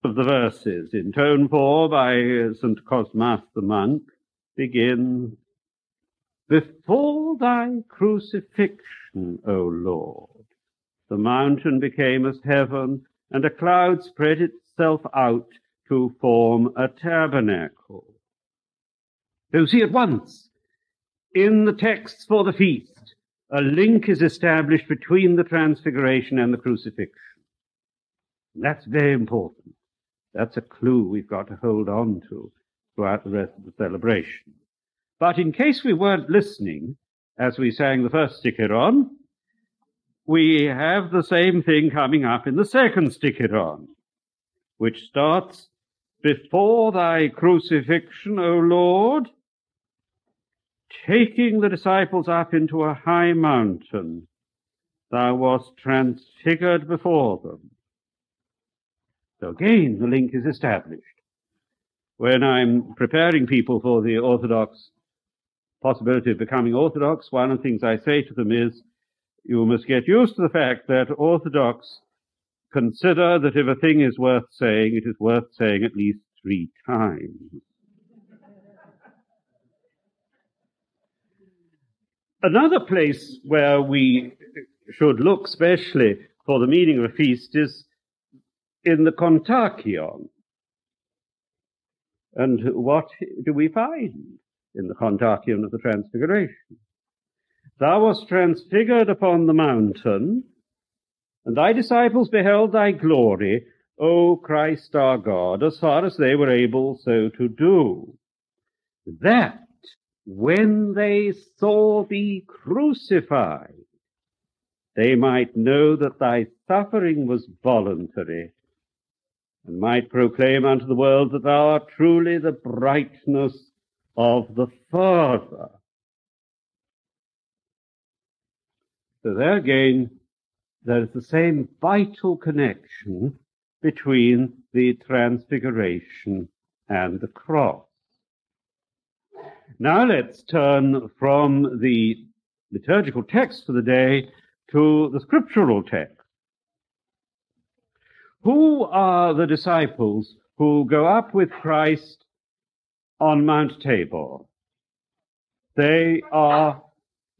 of the verses in tone 4 by St. Cosmas the monk begins, "Before thy crucifixion, O Lord, the mountain became as heaven, and a cloud spread itself out to form a tabernacle." So see at once, in the texts for the feast, a link is established between the Transfiguration and the crucifixion. That's very important. That's a clue we've got to hold on to throughout the rest of the celebration. But in case we weren't listening, as we sang the first sticheron, we have the same thing coming up in the second sticheron, which starts, "Before thy crucifixion, O Lord, taking the disciples up into a high mountain, thou wast transfigured before them." So again, the link is established. When I'm preparing people for the Orthodox possibility of becoming Orthodox, one of the things I say to them is, you must get used to the fact that Orthodox consider that if a thing is worth saying, it is worth saying at least 3 times. Another place where we should look specially for the meaning of a feast is in the kontakion. And what do we find in the kontakion of the Transfiguration? "Thou wast transfigured upon the mountain, and thy disciples beheld thy glory, O Christ our God, as far as they were able so to do. That when they saw thee crucified, they might know that thy suffering was voluntary, and might proclaim unto the world that thou art truly the brightness of the Father." So there again, there is the same vital connection between the Transfiguration and the cross. Now let's turn from the liturgical text for the day to the scriptural text. Who are the disciples who go up with Christ on Mount Tabor? They are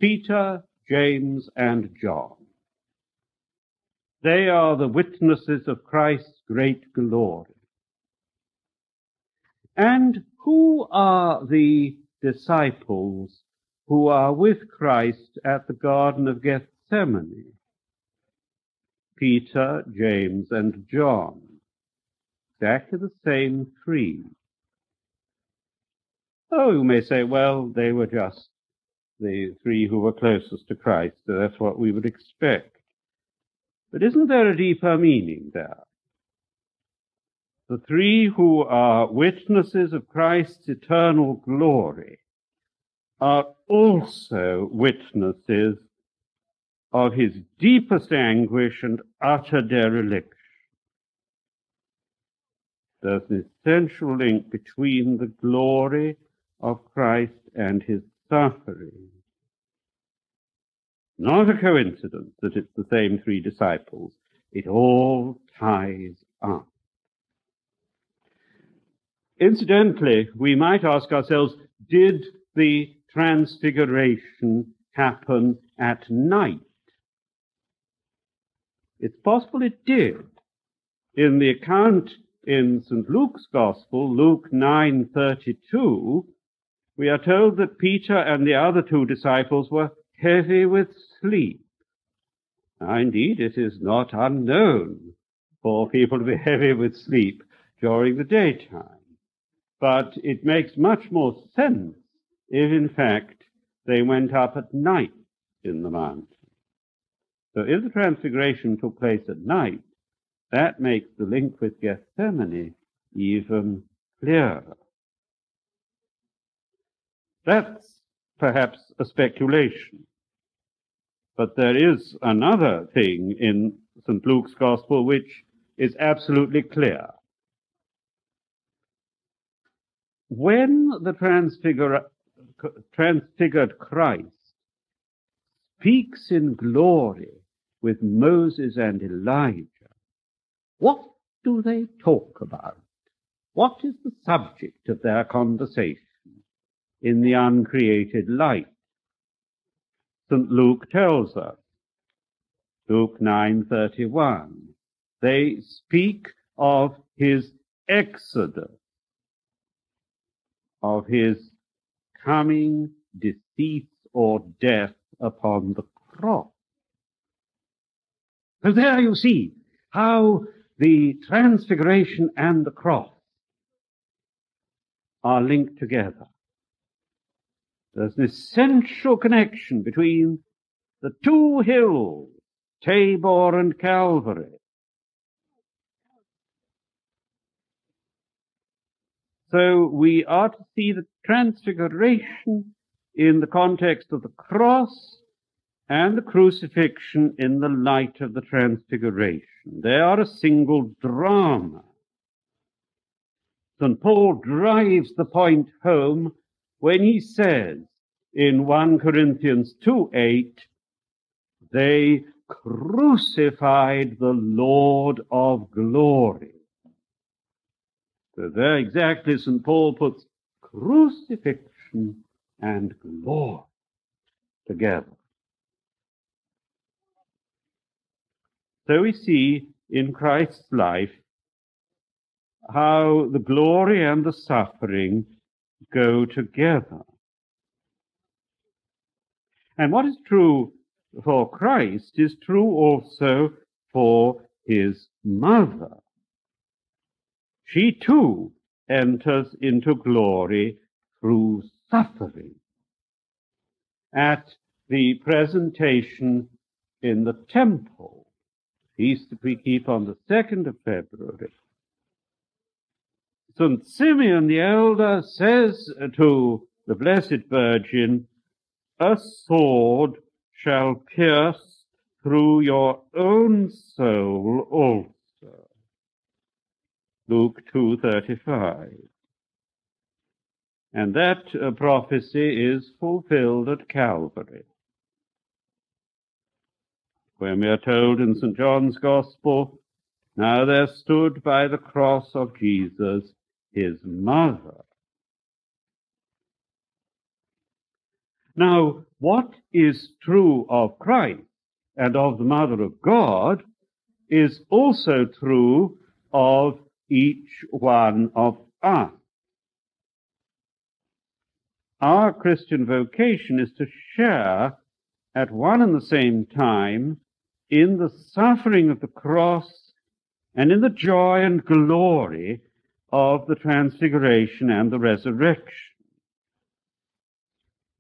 Peter, James, and John. They are the witnesses of Christ's great glory. And who are the disciples who are with Christ at the Garden of Gethsemane? Peter, James, and John. Exactly the same 3. Oh, you may say, well, they were just the 3 who were closest to Christ, so that's what we would expect. But isn't there a deeper meaning there? The 3 who are witnesses of Christ's eternal glory are also witnesses of his deepest anguish and utter dereliction. There's an essential link between the glory of Christ and his suffering. Not a coincidence that it's the same 3 disciples. It all ties up. Incidentally, we might ask ourselves, did the Transfiguration happen at night? It's possible it did. In the account in St. Luke's Gospel, Luke 9:32, we are told that Peter and the other 2 disciples were heavy with sleep. Now, indeed, it is not unknown for people to be heavy with sleep during the daytime. But it makes much more sense if, in fact, they went up at night in the mountain. So if the Transfiguration took place at night, that makes the link with Gethsemane even clearer. That's perhaps a speculation. But there is another thing in St. Luke's Gospel which is absolutely clear. When the transfigured Christ speaks in glory with Moses and Elijah, what do they talk about? What is the subject of their conversation in the uncreated light? St. Luke tells us, Luke 9:31, they speak of his exodus, of his coming decease or death upon the cross. So there you see how the transfiguration and the cross are linked together. There's an essential connection between the two hills, Tabor and Calvary. So we are to see the transfiguration in the context of the cross and the crucifixion in the light of the transfiguration. They are a single drama. St. Paul drives the point home when he says in 1 Corinthians 2:8, they crucified the Lord of glory. So there exactly St. Paul puts crucifixion and glory together. So we see in Christ's life how the glory and the suffering go together. And what is true for Christ is true also for his mother. She too enters into glory through suffering. At the presentation in the temple, feast that we keep on the 2nd of February, St. Simeon the Elder says to the Blessed Virgin, a sword shall pierce through your own soul also. Luke 2:35. And that prophecy is fulfilled at Calvary, when we are told in St. John's Gospel, now there stood by the cross of Jesus his mother. Now, what is true of Christ and of the Mother of God is also true of each one of us. Our Christian vocation is to share at one and the same time in the suffering of the cross and in the joy and glory of the transfiguration and the resurrection.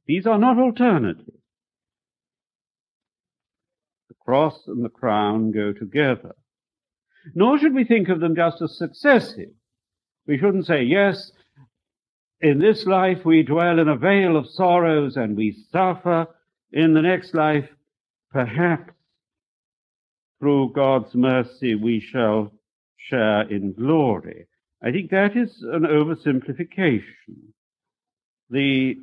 These are not alternatives. The cross and the crown go together. Nor should we think of them just as successive. We shouldn't say, yes, in this life we dwell in a vale of sorrows and we suffer. In the next life, perhaps, through God's mercy, we shall share in glory. I think that is an oversimplification. The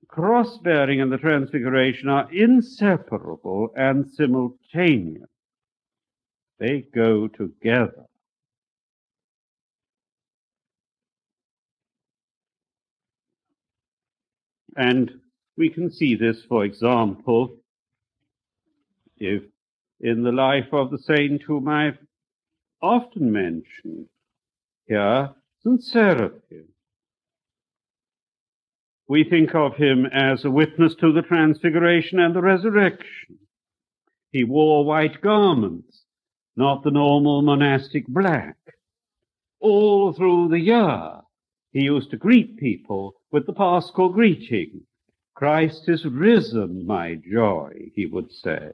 cross-bearing and the transfiguration are inseparable and simultaneous. They go together. And we can see this, for example, if in the life of the saint whom I've often mentioned here, St. Seraphim. We think of him as a witness to the transfiguration and the resurrection. He wore white garments, not the normal monastic black. All through the year, he used to greet people with the Paschal greeting. Christ is risen, my joy, he would say.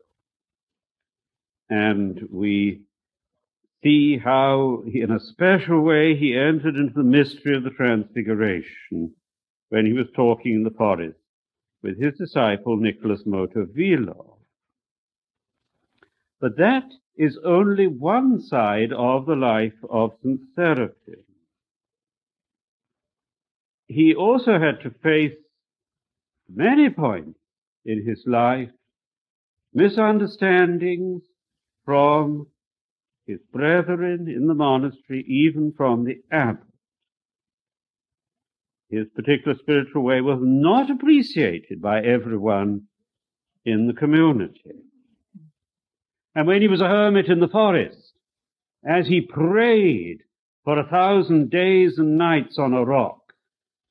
And we see how, in a special way, he entered into the mystery of the Transfiguration when he was talking in the forest with his disciple Nicholas Motovilo. But that is only one side of the life of St. Seraphim. He also had to face many points in his life, misunderstandings from his brethren in the monastery, even from the abbot. His particular spiritual way was not appreciated by everyone in the community. And when he was a hermit in the forest, as he prayed for 1,000 days and nights on a rock,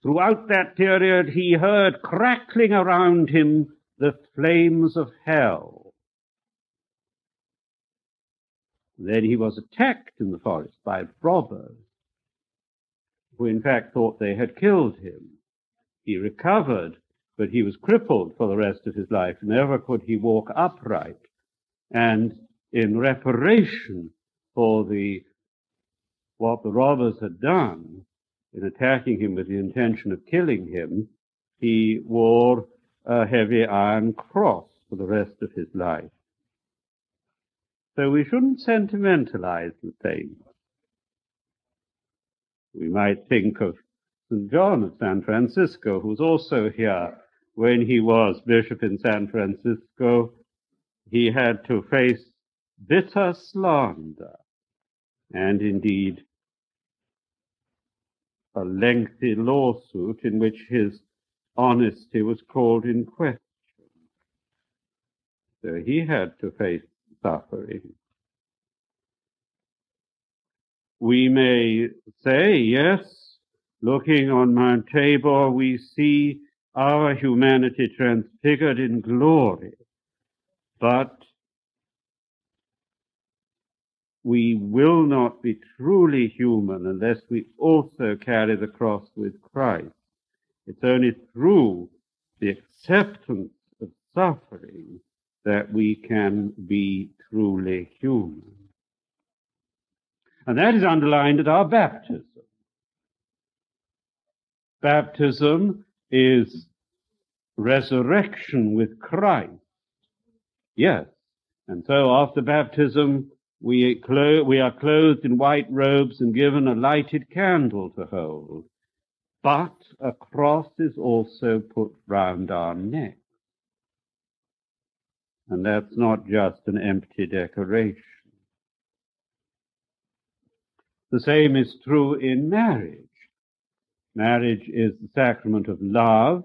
throughout that period he heard crackling around him the flames of hell. Then he was attacked in the forest by robbers, who in fact thought they had killed him. He recovered, but he was crippled for the rest of his life. Never could he walk upright. And in reparation for what the robbers had done in attacking him with the intention of killing him, he wore a heavy iron cross for the rest of his life. So we shouldn't sentimentalize the thing. We might think of St. John of San Francisco, who was also here when he was bishop in San Francisco. He had to face bitter slander and indeed a lengthy lawsuit in which his honesty was called in question. So he had to face suffering. We may say, yes, looking on Mount Tabor, we see our humanity transfigured in glory, but we will not be truly human unless we also carry the cross with Christ. It's only through the acceptance of suffering that we can be truly human. And that is underlined at our baptism. Baptism is resurrection with Christ. Yes. And so after baptism, we are clothed in white robes and given a lighted candle to hold. But a cross is also put round our neck. And that's not just an empty decoration. The same is true in marriage. Marriage is the sacrament of love,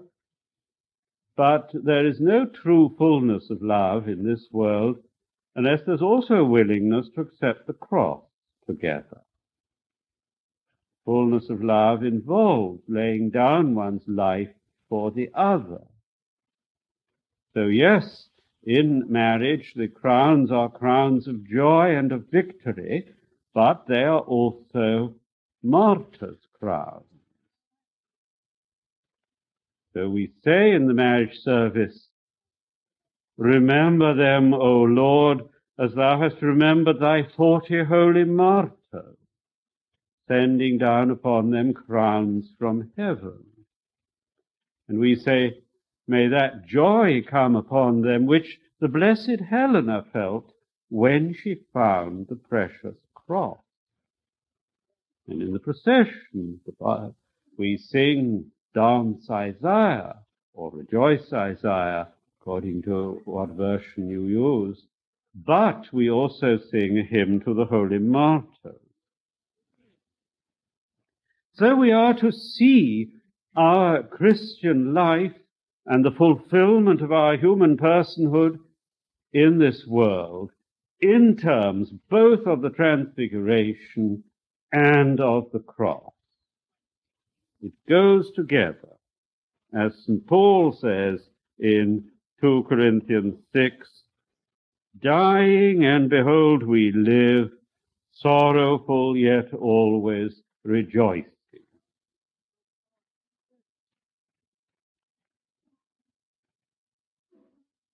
but there is no true fullness of love in this world unless there's also a willingness to accept the cross together. Fullness of love involves laying down one's life for the other. So yes, in marriage the crowns are crowns of joy and of victory, but they are also martyrs' crowns. So we say in the marriage service, remember them, O Lord, as thou hast remembered thy 40 holy martyrs, sending down upon them crowns from heaven. And we say, may that joy come upon them which the blessed Helena felt when she found the precious cross. And in the procession, we sing, Dance Isaiah, or Rejoice Isaiah, according to what version you use. But we also sing a hymn to the holy martyrs. So we are to see our Christian life and the fulfillment of our human personhood in this world in terms both of the Transfiguration and of the cross. It goes together. As St. Paul says in 2 Corinthians 6, dying and behold we live, sorrowful yet always rejoicing.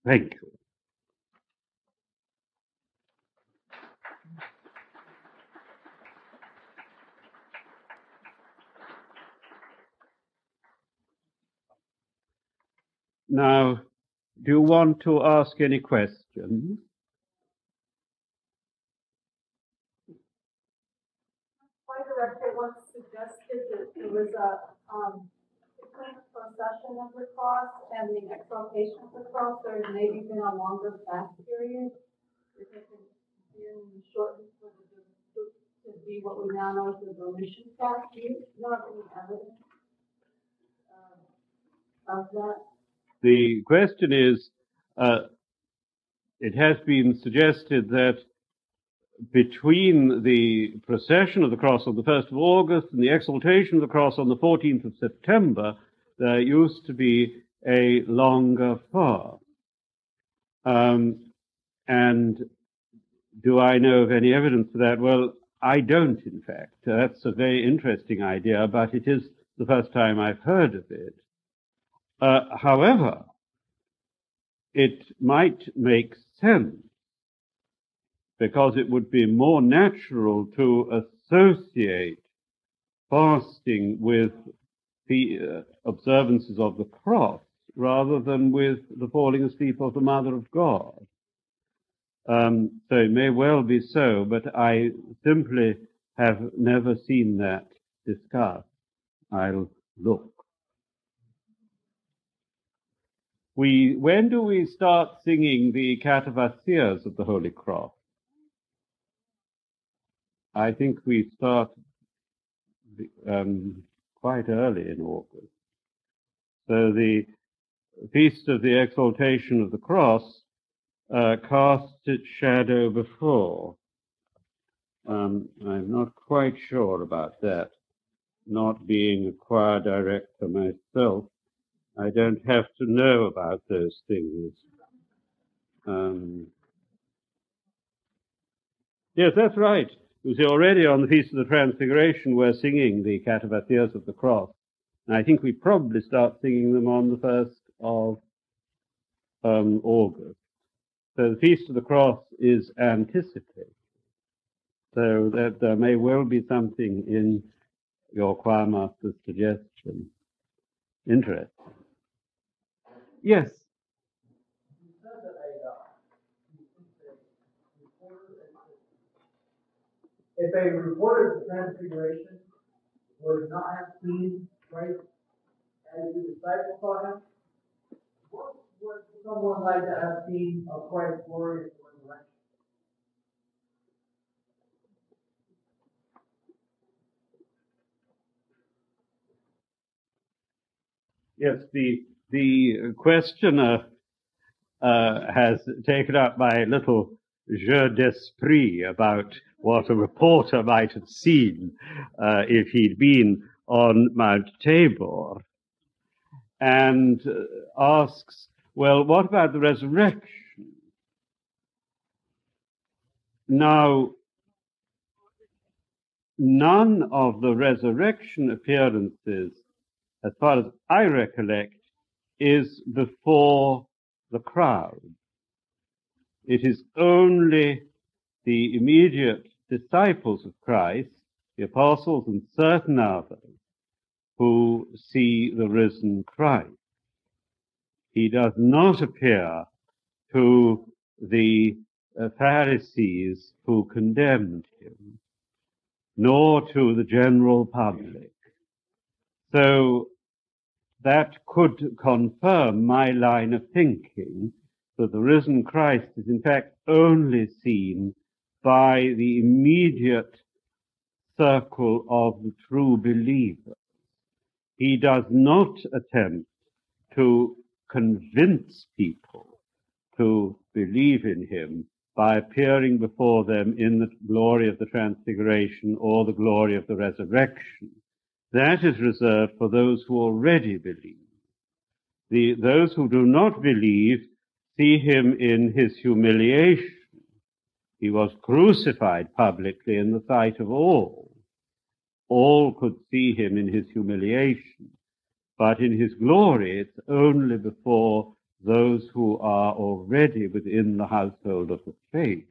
Thank you. Now, do you want to ask any questions? My director once suggested that there was a procession of the cross and the exaltation of the cross. There had maybe been a longer fast period. been shortened to be what we now know as the Domitian statute? Not any evidence of that? The question is, it has been suggested that between the procession of the cross on the 1st of August and the exaltation of the cross on the 14th of September, there used to be a longer fast. And do I know of any evidence for that? Well, I don't, in fact. That's a very interesting idea, but it is the first time I've heard of it. However, it might make sense because it would be more natural to associate fasting with the observances of the cross rather than with the falling asleep of the Mother of God. So it may well be so, but I simply have never seen that discussed. I'll look. When do we start singing the catavassias of the Holy Cross? I think we start quite early in August. So the Feast of the Exaltation of the Cross casts its shadow before. I'm not quite sure about that. Not being a choir director myself, I don't have to know about those things. Yes, that's right. You see, already on the Feast of the Transfiguration, we're singing the catavassias of the cross. And I think we probably start singing them on the 1st of August. So the Feast of the Cross is anticipated. So that there may well be something in your choir master's suggestion. Interesting. Yes. If a reporter of the Transfiguration would not have seen Christ as the disciples saw him, what would someone like to have seen of Christ's glorious resurrection? Yes, the questioner has taken up my little jeu d'esprit about what a reporter might have seen if he'd been on Mount Tabor, and asks, well, what about the resurrection? Now, none of the resurrection appearances, as far as I recollect, is before the crowd. It is only the immediate disciples of Christ, the apostles and certain others, who see the risen Christ. He does not appear to the Pharisees who condemned him, nor to the general public. So that could confirm my line of thinking that the risen Christ is in fact only seen by the immediate circle of the true believer. He does not attempt to convince people to believe in him by appearing before them in the glory of the Transfiguration or the glory of the resurrection. That is reserved for those who already believe. Those who do not believe see him in his humiliation. He was crucified publicly in the sight of all. All could see him in his humiliation. But in his glory, it's only before those who are already within the household of the faith.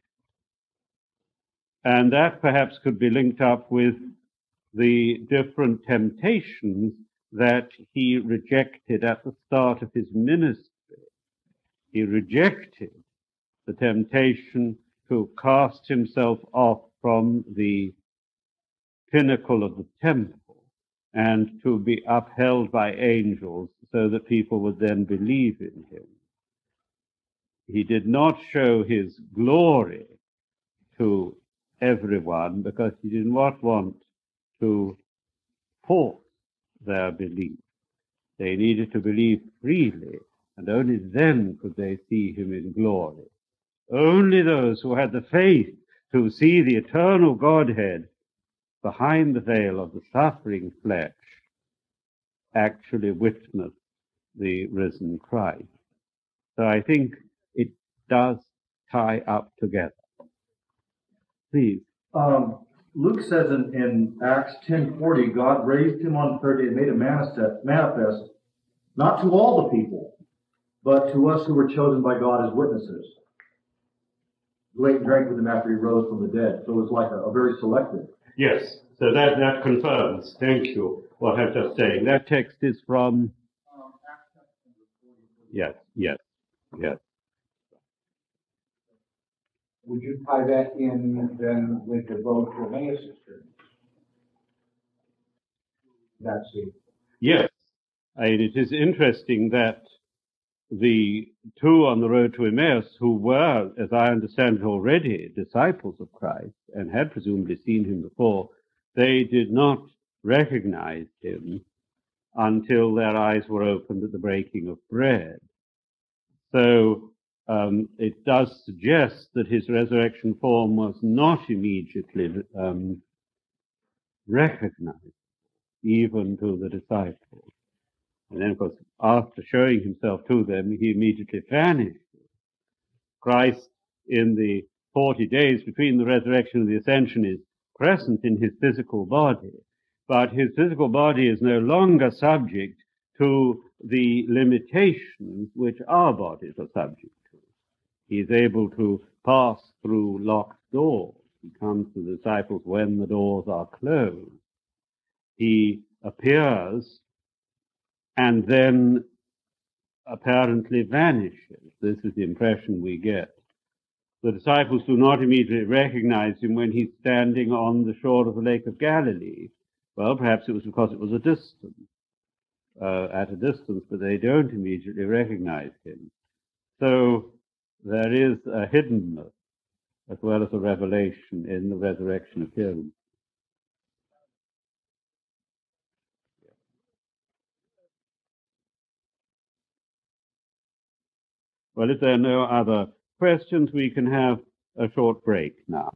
And that perhaps could be linked up with the different temptations that he rejected at the start of his ministry. He rejected the temptation to cast himself off from the pinnacle of the temple and to be upheld by angels so that people would then believe in him. He did not show his glory to everyone because he did not want to force their belief. They needed to believe freely, and only then could they see him in glory. Only those who had the faith to see the eternal Godhead behind the veil of the suffering flesh actually witnessed the risen Christ. So I think it does tie up together. Please. Luke says in Acts 10:40, God raised him on the third day and made him manifest, not to all the people, but to us who were chosen by God as witnesses, who ate and drank with him after he rose from the dead. So it was like a very selective. Yes, so that confirms, thank you, what I've just saying. That text is from... Yes. Would you tie that in then with the road to Emmaus experience? That's it. Yes, it is interesting that the two on the road to Emmaus, who were, as I understand it already, disciples of Christ and had presumably seen him before, they did not recognize him until their eyes were opened at the breaking of bread. So it does suggest that his resurrection form was not immediately recognized, even to the disciples. And then, of course, after showing himself to them, he immediately vanished. Christ, in the 40 days between the resurrection and the ascension, is present in his physical body, but his physical body is no longer subject to the limitations which our bodies are subject to. He is able to pass through locked doors. He comes to the disciples when the doors are closed. He appears and then apparently vanishes. This is the impression we get. The disciples do not immediately recognize him when he's standing on the shore of the Lake of Galilee. Well, perhaps it was because it was at a distance, but they don't immediately recognize him. So there is a hiddenness as well as a revelation in the resurrection appearance. Well, if there are no other questions, we can have a short break now.